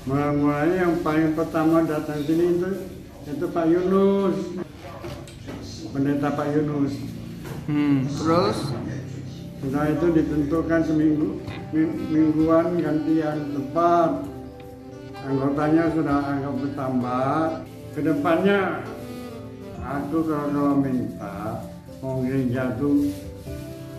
Mulai-mulanya yang paling pertama datang sini itu Pak Yunus, pendeta Pak Yunus. Terus Setelah itu ditentukan mingguan gantian tempat. Anggotanya sudah agak bertambah. Kedepannya aku kalau minta mau gereja tuh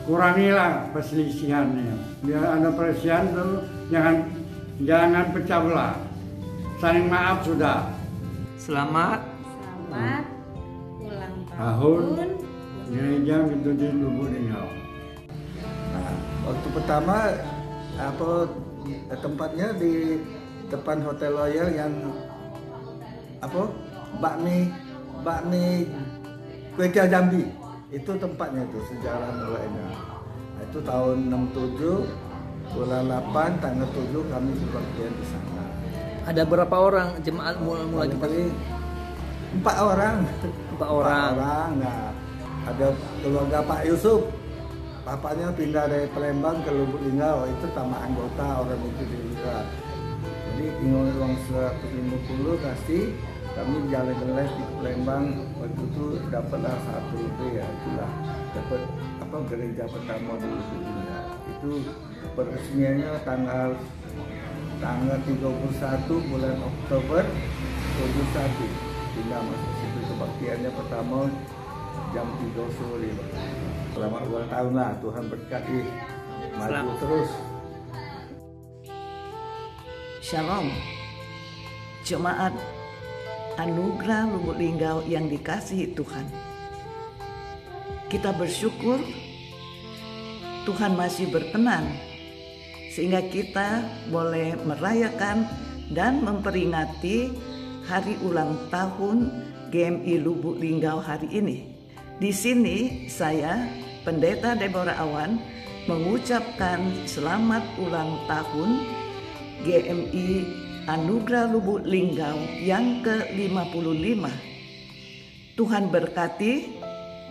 kurangilah perselisihannya. Biar ada perselisihan tuh jangan pecah belah. Saling maaf sudah. selamat ulang Tahun tahun. gereja itu di Lubuk Linggau. Waktu pertama tempatnya di depan Hotel Royal yang bakmi kue tiaw Jambi. Itu tempatnya itu sejarah mulainya. Itu tahun 67 bulan 8 tanggal 7 kami kebaktian di sana. ada berapa orang jemaat mulai Paling 4 orang. 4 orang. Nah, ada keluarga Pak Yusuf. Bapaknya pindah dari Palembang ke Lubuk Linggau, itu tambah anggota orang itu juga. Jadi tinggal uang 150 kasih, kami jalan les di Palembang. Waktu itu dapatlah 1 rupiah, ya itulah dapat gereja pertama di Lubuk Linggau. Itu peresmiannya tanggal 31 bulan Oktober 2021. Pindah masuk situ, kebaktiannya pertama jam 3 sore. Selamat ulang tahun lah, Tuhan berkati, maju terus. Shalom, jemaat Anugerah Lubuk Linggau yang dikasihi Tuhan. Kita bersyukur Tuhan masih berkenan sehingga kita boleh merayakan dan memperingati hari ulang tahun GMI Lubuk Linggau hari ini. Di sini saya, Pendeta Deborah Awan, mengucapkan selamat ulang tahun GMI Anugerah Lubuk Linggau yang ke-55. Tuhan berkati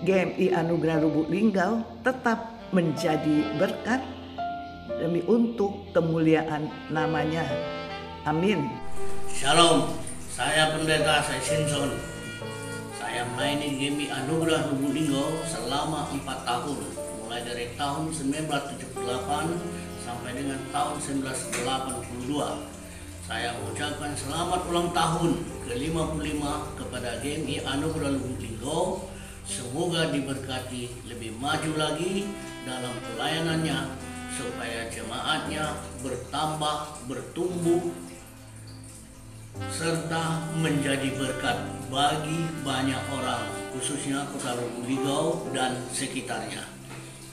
GMI Anugerah Lubuk Linggau tetap menjadi berkat demi untuk kemuliaan namanya. Amin. Shalom, saya Pendeta Simpson. Saya melayani GMI Anugerah Lubuk Linggau selama 4 tahun, mulai dari tahun 1978 sampai dengan tahun 1982. Saya mengucapkan selamat ulang tahun ke-55 kepada GMI Anugerah Lubuk Linggau. Semoga diberkati lebih maju lagi dalam pelayanannya, supaya jemaatnya bertambah, bertumbuh, serta menjadi berkat bagi banyak orang, khususnya Kota Lubuk Linggau dan sekitarnya.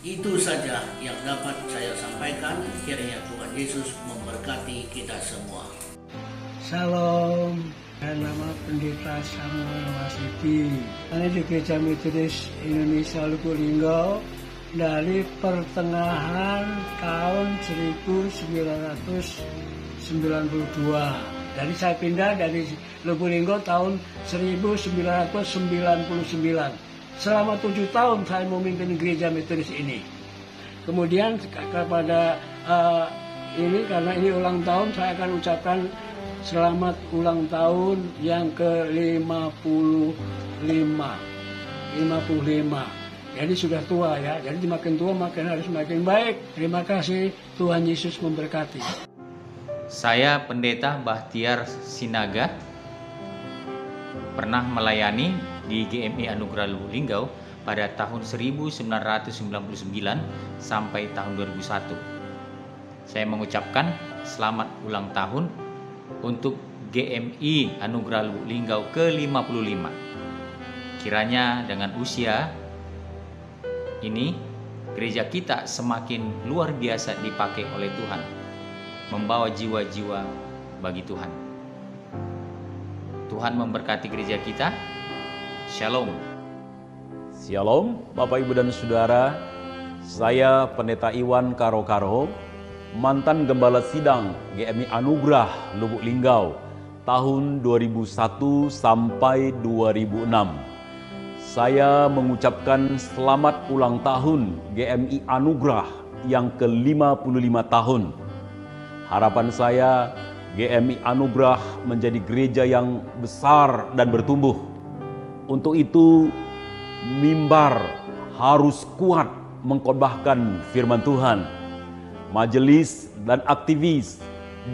Itu saja yang dapat saya sampaikan. Kiranya Tuhan Yesus memberkati kita semua. Shalom, saya nama Pendeta Samuel Wasiti. Saya di Gereja Metodis Indonesia Lubuk Linggau dari pertengahan tahun 1992. Jadi saya pindah dari Lubuk Linggau tahun 1999. Selama 7 tahun saya memimpin gereja metodis ini. Kemudian kepada ini, karena ini ulang tahun, saya akan ucapkan selamat ulang tahun yang ke-55. 55. Jadi sudah tua ya. Jadi makin tua makin harus makin baik. Terima kasih, Tuhan Yesus memberkati. Saya Pendeta Bahtiar Sinaga, pernah melayani di GMI Anugerah Lubuk Linggau pada tahun 1999 sampai tahun 2001. Saya mengucapkan selamat ulang tahun untuk GMI Anugerah Lubuk Linggau ke-55. Kiranya dengan usia ini, gereja kita semakin luar biasa dipakai oleh Tuhan, membawa jiwa-jiwa bagi Tuhan. Tuhan memberkati gereja kita. Shalom. Shalom, Bapak Ibu dan Saudara. Saya Pendeta Iwan Karo-Karo, mantan Gembala Sidang GMI Anugerah Lubuk Linggau tahun 2001 sampai 2006. Saya mengucapkan selamat ulang tahun GMI Anugerah yang ke-55 tahun. Harapan saya GMI Anugrah menjadi gereja yang besar dan bertumbuh. Untuk itu, mimbar harus kuat mengkhotbahkan firman Tuhan. Majelis dan aktivis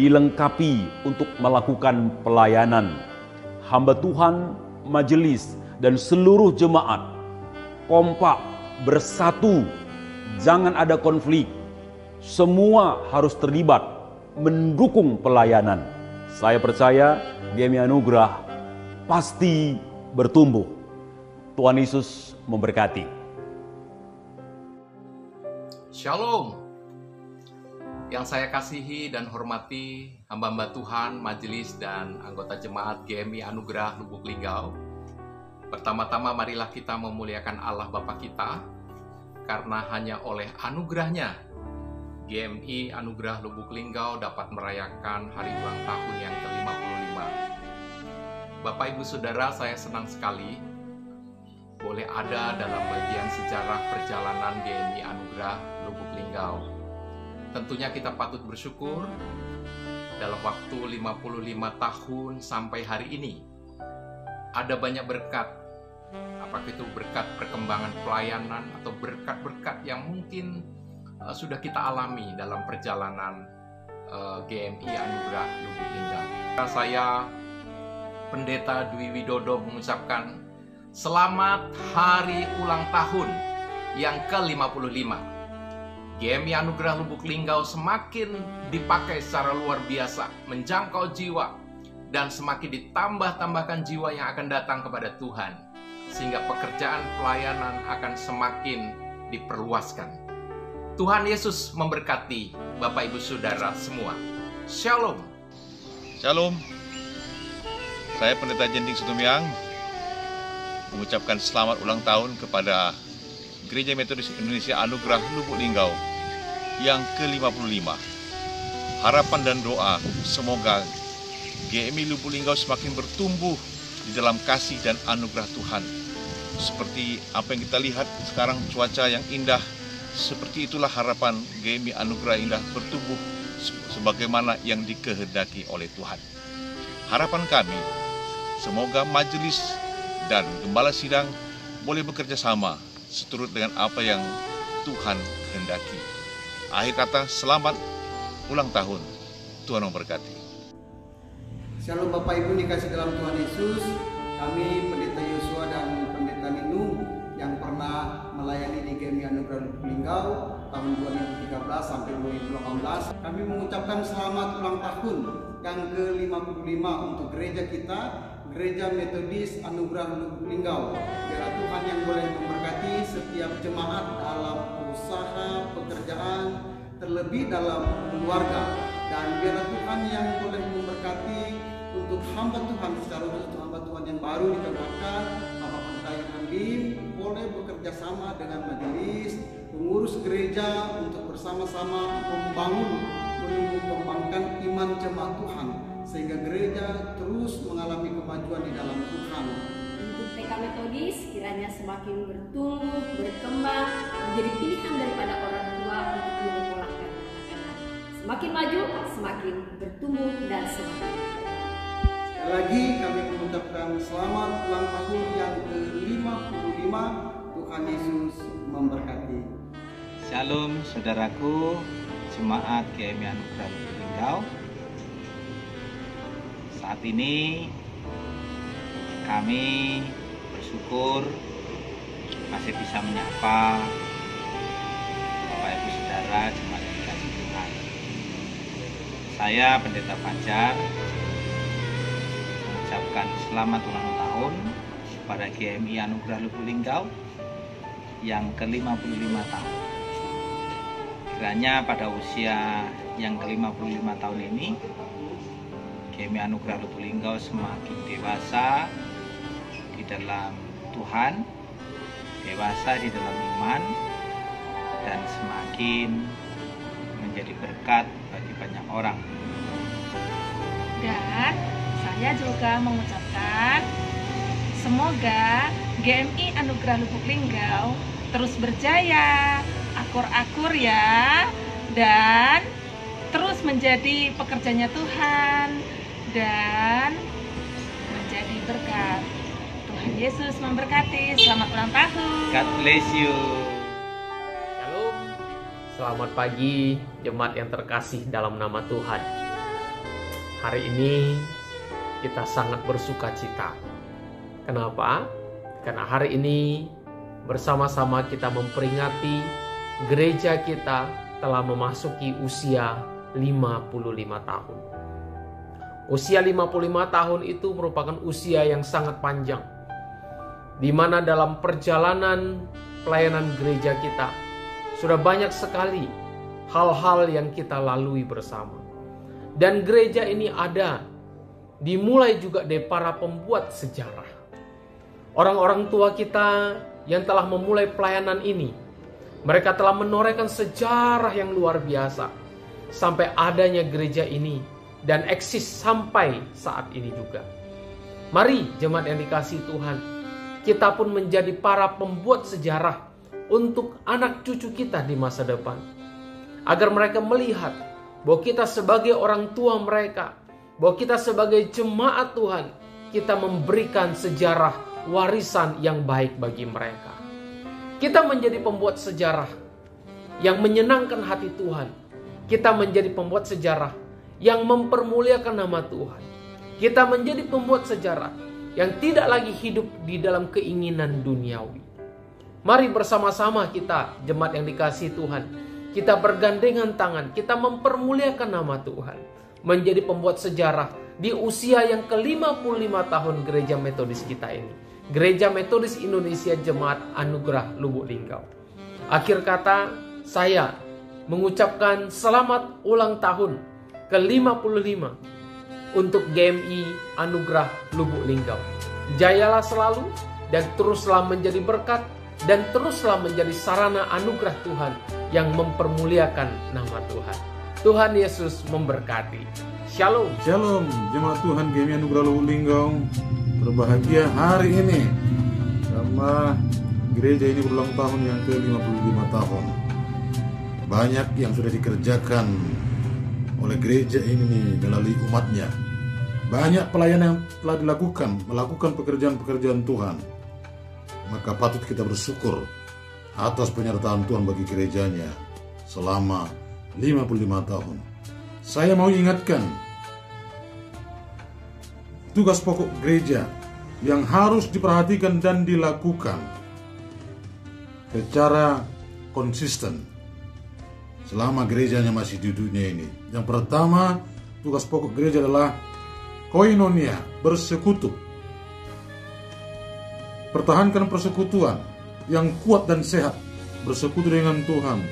dilengkapi untuk melakukan pelayanan. Hamba Tuhan, majelis, dan seluruh jemaat kompak, bersatu, jangan ada konflik. Semua harus terlibat mendukung pelayanan. Saya percaya GMI Anugrah pasti bertumbuh. Tuhan Yesus memberkati. Shalom. Yang saya kasihi dan hormati hamba-hamba Tuhan, majelis dan anggota jemaat GMI Anugrah Lubuk Linggau. Pertama-tama marilah kita memuliakan Allah Bapa kita, karena hanya oleh anugerahnya GMI Anugrah Lubuk Linggau dapat merayakan hari ulang tahun yang ke-55. Bapak Ibu Saudara, saya senang sekali boleh ada dalam bagian sejarah perjalanan GMI Anugrah Lubuk Linggau. Tentunya kita patut bersyukur dalam waktu 55 tahun sampai hari ini ada banyak berkat, apakah itu berkat perkembangan pelayanan atau berkat-berkat yang mungkin sudah kita alami dalam perjalanan GMI Anugrah Lubuk Linggau. Saya, Pendeta Dwi Widodo, mengucapkan selamat hari ulang tahun yang ke-55. GMI Anugrah Lubuk Linggau semakin dipakai secara luar biasa, menjangkau jiwa, dan semakin ditambah-tambahkan jiwa yang akan datang kepada Tuhan, sehingga pekerjaan pelayanan akan semakin diperluaskan. Tuhan Yesus memberkati Bapak Ibu Saudara semua. Shalom. Shalom. Saya Pendeta Jending Sutumiang mengucapkan selamat ulang tahun kepada Gereja Metodis Indonesia Anugrah Lubuk Linggau yang ke-55. Harapan dan doa semoga GMI Lubuk Linggau semakin bertumbuh di dalam kasih dan anugerah Tuhan. Seperti apa yang kita lihat sekarang, cuaca yang indah, seperti itulah harapan GMI Anugrah Indah bertumbuh sebagaimana yang dikehendaki oleh Tuhan. Harapan kami, semoga majelis dan gembala sidang boleh bekerja sama seturut dengan apa yang Tuhan kehendaki. Akhir kata, selamat ulang tahun. Tuhan memberkati. Shalom Bapak Ibu dikasih dalam Tuhan Yesus. Kami Pendeta Yosua dan Pendeta Ninu yang pernah melayani di GMI Anugrah Lubuk Linggau tahun 2013 sampai 2018. Kami mengucapkan selamat ulang tahun yang ke-55 untuk gereja kita, Gereja Metodis Anugrah Lubuk Linggau. Biarlah Tuhan yang boleh memberkati setiap jemaat dalam usaha, pekerjaan, terlebih dalam keluarga. Dan biarlah Tuhan yang boleh memberkati untuk hamba Tuhan secara khusus, hamba Tuhan yang baru dikatakan, Bapak Pendeta Halim boleh bekerja sama dengan majelis, pengurus gereja untuk bersama-sama membangun, mengembangkan iman jemaat Tuhan, sehingga gereja terus mengalami kemajuan di dalam Tuhan. Untuk TK Metodis kiranya semakin bertumbuh, berkembang, menjadi pilihan daripada orang tua untuk menyekolahkan anak-anak. Semakin maju, semakin bertumbuh dan semakin Sekali lagi kami mengucapkan selamat ulang tahun yang ke-55. Tuhan Yesus memberkati. Shalom saudaraku, jemaat GMI Anugrah Lubuk Linggau. Saat ini kami bersyukur masih bisa menyapa Bapak Ibu Saudara jemaat yang dikasihi Tuhan. Saya Pendeta Fajar mengucapkan selamat ulang tahun kepada GMI Anugrah Lubuk Linggau yang ke-55 tahun. Kiranya pada usia yang ke-55 tahun ini GMI Anugrah Lubuk Linggau semakin dewasa di dalam Tuhan, dewasa di dalam iman, dan semakin menjadi berkat bagi banyak orang. Dan saya juga mengucapkan semoga GMI Anugrah Lubuk Linggau terus berjaya, akur-akur ya, dan terus menjadi pekerjanya Tuhan dan menjadi berkat. Tuhan Yesus memberkati. Selamat ulang tahun. God bless you. Shalom. Selamat pagi jemaat yang terkasih dalam nama Tuhan. Hari ini kita sangat bersuka cita. Kenapa? Karena hari ini bersama-sama kita memperingati gereja kita telah memasuki usia 55 tahun. Usia 55 tahun itu merupakan usia yang sangat panjang, di mana dalam perjalanan pelayanan gereja kita sudah banyak sekali hal-hal yang kita lalui bersama. Dan gereja ini ada dimulai juga dari para pembuat sejarah. Orang-orang tua kita yang telah memulai pelayanan ini, mereka telah menorehkan sejarah yang luar biasa sampai adanya gereja ini dan eksis sampai saat ini juga. Mari jemaat yang dikasihi Tuhan, kita pun menjadi para pembuat sejarah untuk anak cucu kita di masa depan. Agar mereka melihat bahwa kita sebagai orang tua mereka, bahwa kita sebagai jemaat Tuhan, kita memberikan sejarah warisan yang baik bagi mereka. Kita menjadi pembuat sejarah yang menyenangkan hati Tuhan. Kita menjadi pembuat sejarah yang mempermuliakan nama Tuhan. Kita menjadi pembuat sejarah yang tidak lagi hidup di dalam keinginan duniawi. Mari bersama-sama kita, jemaat yang dikasihi Tuhan, kita bergandengan tangan, kita mempermuliakan nama Tuhan, menjadi pembuat sejarah di usia yang ke-55 tahun gereja metodis kita ini. Gereja Metodis Indonesia Jemaat Anugerah Lubuk Linggau. Akhir kata, saya mengucapkan selamat ulang tahun ke-55 untuk GMI Anugerah Lubuk Linggau. Jayalah selalu dan teruslah menjadi berkat dan teruslah menjadi sarana anugerah Tuhan yang mempermuliakan nama Tuhan. Tuhan Yesus memberkati. Shalom. Shalom, jemaat Tuhan GMI Anugerah Lubuk Linggau. Berbahagia hari ini karena gereja ini berulang tahun yang ke-55 tahun. Banyak yang sudah dikerjakan oleh gereja ini melalui umatnya. Banyak pelayanan yang telah dilakukan, melakukan pekerjaan-pekerjaan Tuhan. Maka patut kita bersyukur atas penyertaan Tuhan bagi gerejanya selama 55 tahun. Saya mau ingatkan tugas pokok gereja yang harus diperhatikan dan dilakukan secara konsisten selama gerejanya masih di dunia ini. Yang pertama, tugas pokok gereja adalah koinonia, bersekutu. Pertahankan persekutuan yang kuat dan sehat, bersekutu dengan Tuhan,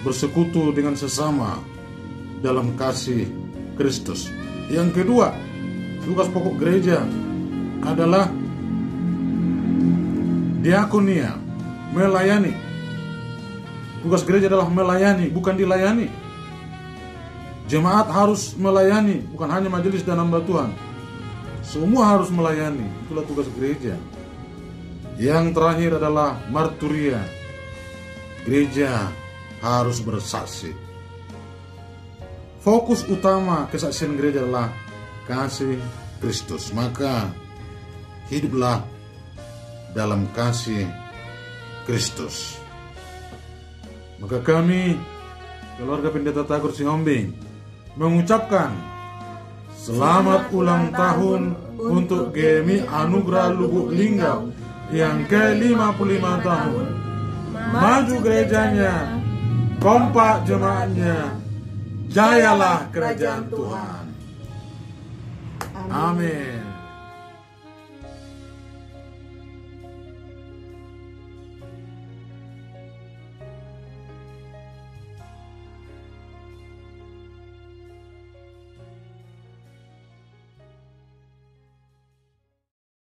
bersekutu dengan sesama dalam kasih Kristus. Yang kedua, tugas pokok gereja adalah diakonia, melayani. Tugas gereja adalah melayani, bukan dilayani. Jemaat harus melayani, bukan hanya majelis dan hamba Tuhan. Semua harus melayani, itulah tugas gereja. Yang terakhir adalah marturia. Gereja harus bersaksi. Fokus utama kesaksian gereja adalah kasih Kristus. Maka hiduplah dalam kasih Kristus. Maka kami, keluarga Pendeta Tagor Sihombing, mengucapkan selamat ulang tahun untuk GMI Anugerah Lubuk Linggau yang ke-55 tahun. Maju gerejanya, kompak jemaatnya, jayalah kerajaan Tuhan. Amin.